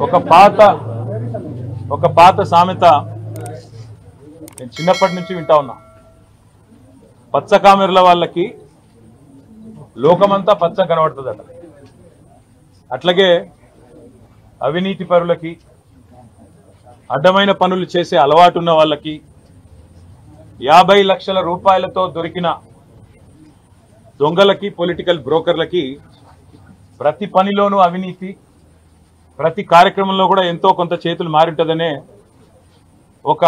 ఒక పాత సామెత నేను చిన్నప్పటి నుంచి వింటా ఉన్నా. పచ్చ కామెర్ల వాళ్ళకి లోకమంతా పచ్చ కనబడుతుందట. అట్లాగే అవినీతి పరులకి, అడ్డమైన పనులు చేసే అలవాటు ఉన్న వాళ్ళకి, 50 లక్షల రూపాయలతో దొరికిన దొంగలకి, పొలిటికల్ బ్రోకర్లకి ప్రతి పనిలోనూ అవినీతి, ప్రతి కార్యక్రమంలో కూడా ఎంతో కొంత చేతులు మారింటదనే ఒక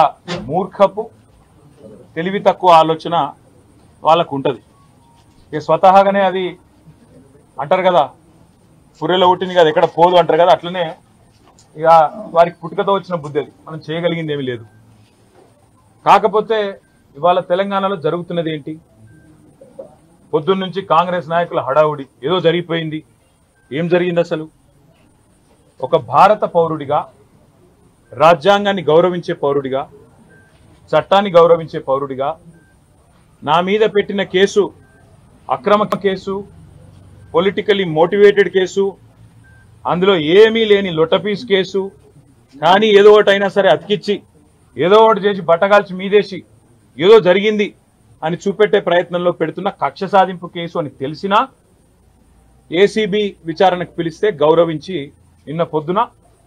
మూర్ఖపు, తెలివి తక్కువ ఆలోచన వాళ్ళకు ఉంటుంది. ఇక స్వతహాగానే అది అంటారు కదా, పుర్రెలో పుట్టింది కదా ఎక్కడ పోదు అంటారు కదా, అట్లనే ఇక వారికి పుట్టుకతో వచ్చిన బుద్ధి అది. మనం చేయగలిగింది ఏమీ లేదు. కాకపోతే ఇవాళ తెలంగాణలో జరుగుతున్నది ఏంటి? పొద్దున్న నుంచి కాంగ్రెస్ నాయకుల హడావుడి, ఏదో జరిగిపోయింది. ఏం జరిగింది అసలు? ఒక భారత పౌరుడిగా, రాజ్యాంగాన్ని గౌరవించే పౌరుడిగా, చట్టాన్ని గౌరవించే పౌరుడిగా నా మీద పెట్టిన కేసు అక్రమ కేసు, పొలిటికలీ మోటివేటెడ్ కేసు, అందులో ఏమీ లేని లొట్టపీస్ కేసు. కానీ ఏదో ఒకటైనా సరే అతికిచ్చి, ఏదో ఒకటి చేసి బట్టగాల్చి మీదేసి ఏదో జరిగింది అని చూపెట్టే ప్రయత్నంలో పెడుతున్న కక్ష సాధింపు కేసు అని తెలిసినా ఏసీబీ విచారణకు పిలిస్తే గౌరవించి నిన్న పొద్దున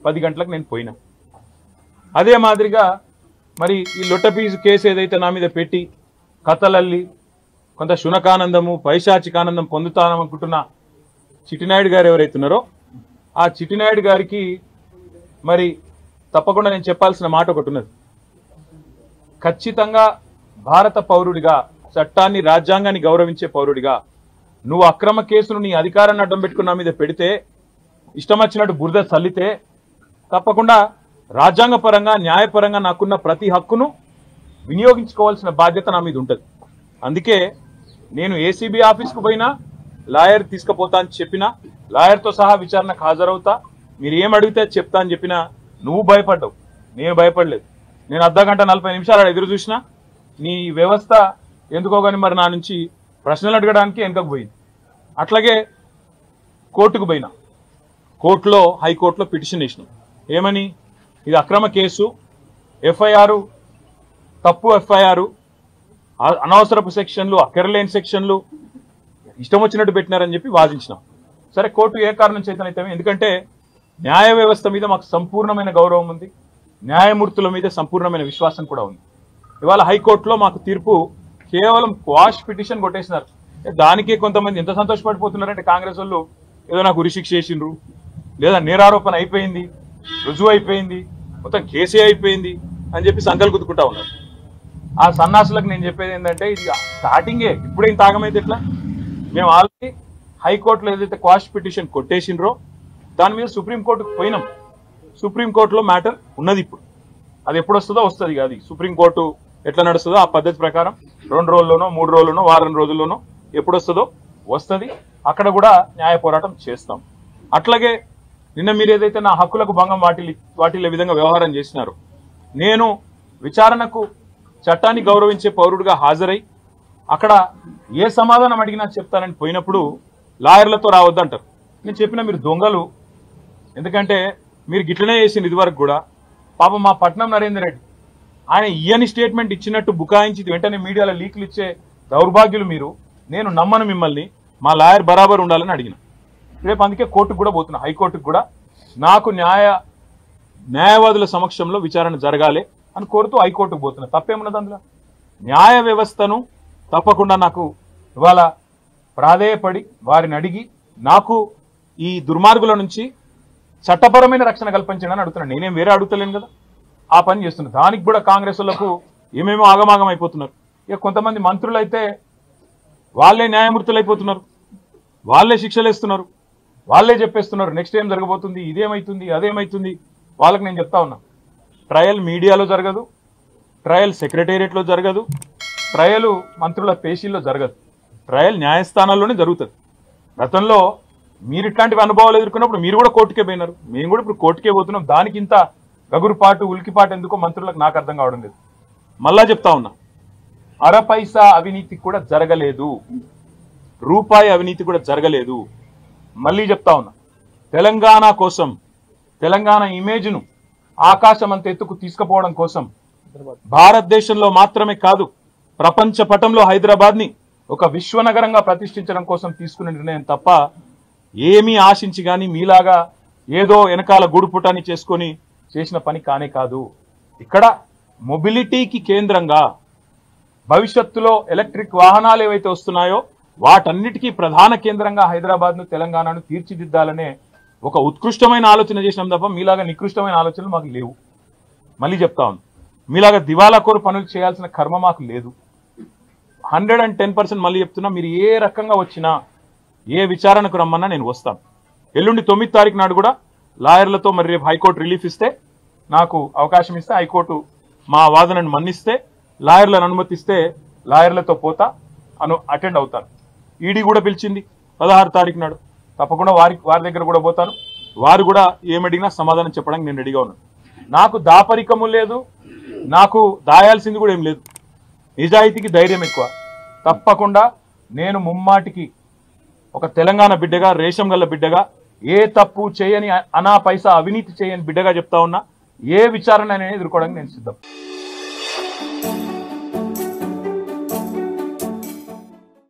10 గంటలకు నేను పోయినా. అదే మాదిరిగా మరి ఈ లొట్టపీసు కేసు ఏదైతే నా మీద పెట్టి కథలల్లి కొంత శునకానందము, పైశాచికానందం పొందుతాననుకుంటున్న చిట్టినాయుడు గారు ఎవరైతున్నారో ఆ చిట్టినాయుడు గారికి మరి తప్పకుండా నేను చెప్పాల్సిన మాట ఒకటి ఉన్నది. ఖచ్చితంగా భారత పౌరుడిగా, చట్టాన్ని, రాజ్యాంగాన్ని గౌరవించే పౌరుడిగా నువ్వు అక్రమ కేసును నీ అధికారాన్ని అడ్డం పెట్టుకున్న మీద పెడితే, ఇష్టం వచ్చినట్టు బురద చల్లితే, తప్పకుండా రాజ్యాంగపరంగా, న్యాయపరంగా నాకున్న ప్రతి హక్కును వినియోగించుకోవాల్సిన బాధ్యత నా మీద ఉంటుంది. అందుకే నేను ఏసీబీ ఆఫీస్కు పోయినా లాయర్ తీసుకుపోతా అని చెప్పినా, లాయర్తో సహా విచారణకు హాజరవుతా, మీరు ఏం అడిగితే చెప్తా అని చెప్పినా నువ్వు భయపడ్డావు, నేను భయపడలేదు. నేను అర్ధగంట 40 నిమిషాలు ఎదురు చూసినా నీ వ్యవస్థ ఎందుకో కానీ మరి నా నుంచి ప్రశ్నలు అడగడానికి వెనకకు పోయింది. అట్లాగే కోర్టుకు పోయినా, కోర్టులో, హైకోర్టులో పిటిషన్ వేసినాం. ఏమని? ఇది అక్రమ కేసు, ఎఫ్ఐఆర్ తప్పు, ఎఫ్ఐఆర్ అనవసరపు సెక్షన్లు, అక్కరలేని సెక్షన్లు ఇష్టం వచ్చినట్టు పెట్టినారని చెప్పి వాదించినాం. సరే, కోర్టు ఏ కారణం చేతనైతే, ఎందుకంటే న్యాయ వ్యవస్థ మీద మాకు సంపూర్ణమైన గౌరవం ఉంది, న్యాయమూర్తుల మీద సంపూర్ణమైన విశ్వాసం కూడా ఉంది. ఇవాళ హైకోర్టులో మాకు తీర్పు కేవలం క్వాష్ పిటిషన్ కొట్టేసినారు. దానికే కొంతమంది ఎంత సంతోషపడిపోతున్నారంటే, కాంగ్రెస్ వాళ్ళు ఏదో నాకు ఉరిశిక్ష చేసిండ్రు, లేదా నేరారోపణ అయిపోయింది, రుజువు అయిపోయింది, మొత్తం కేసే అయిపోయింది అని చెప్పి సంకలు గుద్దుకుంటా ఉన్నారు. ఆ సన్నాసులకు నేను చెప్పేది ఏంటంటే, ఇది స్టార్టింగే, ఇప్పుడేం తాగమైతే ఎట్లా? మేము ఆల్రెడీ హైకోర్టులో ఏదైతే క్వాష్ పిటిషన్ కొట్టేసిండ్రో దాని మీద సుప్రీంకోర్టుకు పోయినాం. సుప్రీంకోర్టులో మ్యాటర్ ఉన్నది. ఇప్పుడు అది ఎప్పుడు వస్తుందో వస్తుంది. అది సుప్రీంకోర్టు ఎట్లా నడుస్తుందో ఆ పద్ధతి ప్రకారం 2 రోజుల్లోనో, 3 రోజుల్లోనో, వారం రోజుల్లోనో ఎప్పుడు వస్తుందో వస్తుంది. అక్కడ కూడా న్యాయ పోరాటం చేస్తాం. అట్లాగే నిన్న మీరు ఏదైతే నా హక్కులకు భంగం వాటిల్లే విధంగా వ్యవహారం చేసినారో, నేను విచారణకు చట్టాన్ని గౌరవించే పౌరుడిగా హాజరై అక్కడ ఏ సమాధానం అడిగినా చెప్తానని పోయినప్పుడు లాయర్లతో రావద్దంటారు. నేను చెప్పిన మీరు దొంగలు, ఎందుకంటే మీరు గిట్లనే చేసింది ఇదివరకు కూడా. పాపం మా పట్నం నరేందర్ రెడ్డి ఆయన ఇయ్యని స్టేట్మెంట్ ఇచ్చినట్టు బుకాయించి వెంటనే మీడియాలో లీకులు ఇచ్చే దౌర్భాగ్యులు మీరు. నేను నమ్మను మిమ్మల్ని, మా లాయర్ బరాబర్ ఉండాలని అడిగిన. రేపు అందుకే కోర్టుకు కూడా పోతున్నా, హైకోర్టుకు కూడా. నాకు న్యాయవాదుల సమక్షంలో విచారణ జరగాలి అని కోరుతూ హైకోర్టుకు పోతున్నా. తప్పేమున్నది అందులో? న్యాయ వ్యవస్థను తప్పకుండా నాకు ఇవాళ ప్రాధేయపడి వారిని అడిగి నాకు ఈ దుర్మార్గుల నుంచి చట్టపరమైన రక్షణ కల్పించండి అని అడుగుతున్నాను. నేనేం వేరే అడుగుతలేను కదా, ఆ పని చేస్తున్నా. దానికి కూడా కాంగ్రెస్ వాళ్ళకు ఏమేమో ఆగమాగం అయిపోతున్నారు. ఇక కొంతమంది మంత్రులు అయితే వాళ్ళే న్యాయమూర్తులు అయిపోతున్నారు, వాళ్ళే శిక్షలు వేస్తున్నారు, వాళ్ళే చెప్పేస్తున్నారు నెక్స్ట్ ఏం జరగబోతుంది, ఇదేమైతుంది, అదేమైతుంది. వాళ్ళకి నేను చెప్తా ఉన్నా, ట్రయల్ మీడియాలో జరగదు, ట్రయల్ సెక్రటేరియట్లో జరగదు, ట్రయల్ మంత్రుల పేషీల్లో జరగదు, ట్రయల్ న్యాయస్థానాల్లోనే జరుగుతుంది. గతంలో మీరు ఇట్లాంటివి అనుభవాలు ఎదుర్కొన్నప్పుడు మీరు కూడా కోర్టుకే పోయినారు, మేము కూడా ఇప్పుడు కోర్టుకే పోతున్నాం. దానికి ఇంత గగురుపాటు, ఉలికిపాటు ఎందుకో మంత్రులకు నాకు అర్థం కావడం లేదు. మళ్ళా చెప్తా ఉన్నా, అరపైసా అవినీతి కూడా జరగలేదు, రూపాయి అవినీతి కూడా జరగలేదు. మళ్ళీ చెప్తా ఉన్నా, తెలంగాణ కోసం తెలంగాణ ఇమేజ్ను ఆకాశం అంత ఎత్తుకు తీసుకుపోవడం కోసం భారతదేశంలో మాత్రమే కాదు ప్రపంచ పటంలో హైదరాబాద్ని ఒక విశ్వనగరంగా ప్రతిష్ఠించడం కోసం తీసుకునే నిర్ణయం తప్ప ఏమీ ఆశించి కానీ మీలాగా ఏదో వెనకాల గూడుపుటాన్ని చేసుకొని చేసిన పని కానే కాదు. ఇక్కడ మొబిలిటీకి కేంద్రంగా భవిష్యత్తులో ఎలక్ట్రిక్ వాహనాలు ఏవైతే వస్తున్నాయో వాటన్నిటికీ ప్రధాన కేంద్రంగా హైదరాబాద్ను తెలంగాణను తీర్చిదిద్దాలనే ఒక ఉత్కృష్టమైన ఆలోచన చేసినాం తప్ప మీలాగా నికృష్టమైన ఆలోచనలు మాకు లేవు. మళ్ళీ చెప్తా ఉంది, మీలాగా దివాలా కోరు పనులు చేయాల్సిన కర్మ మాకు లేదు. 110% మళ్ళీ చెప్తున్నా, మీరు ఏ రకంగా వచ్చినా ఏ విచారణకు రమ్మన్నా నేను వస్తాను. ఎల్లుండి 9వ తారీఖు నాడు కూడా లాయర్లతో మరి రేపు హైకోర్టు రిలీఫ్ ఇస్తే నాకు అవకాశం ఇస్తే హైకోర్టు మా వాదనను మన్నిస్తే లాయర్లను అనుమతిస్తే లాయర్లతో పోతా అటెండ్ అవుతాను. ఈడీ కూడా పిలిచింది 16వ తారీఖు నాడు, తప్పకుండా వారి దగ్గర కూడా పోతాను. వారు కూడా ఏమడిగినా సమాధానం చెప్పడానికి నేను రెడీగా ఉన్నాను. నాకు దాపరికము లేదు, నాకు దాయాల్సింది కూడా ఏం లేదు. నిజాయితీకి ధైర్యం ఎక్కువ. తప్పకుండా నేను ముమ్మాటికి ఒక తెలంగాణ బిడ్డగా, రేషం గల్ల బిడ్డగా, ఏ తప్పు చేయని అనా పైసా అవినీతి చేయని బిడ్డగా చెప్తా ఉన్నా, ఏ విచారణ అనేది ఎదుర్కోవడానికి నేను సిద్ధం.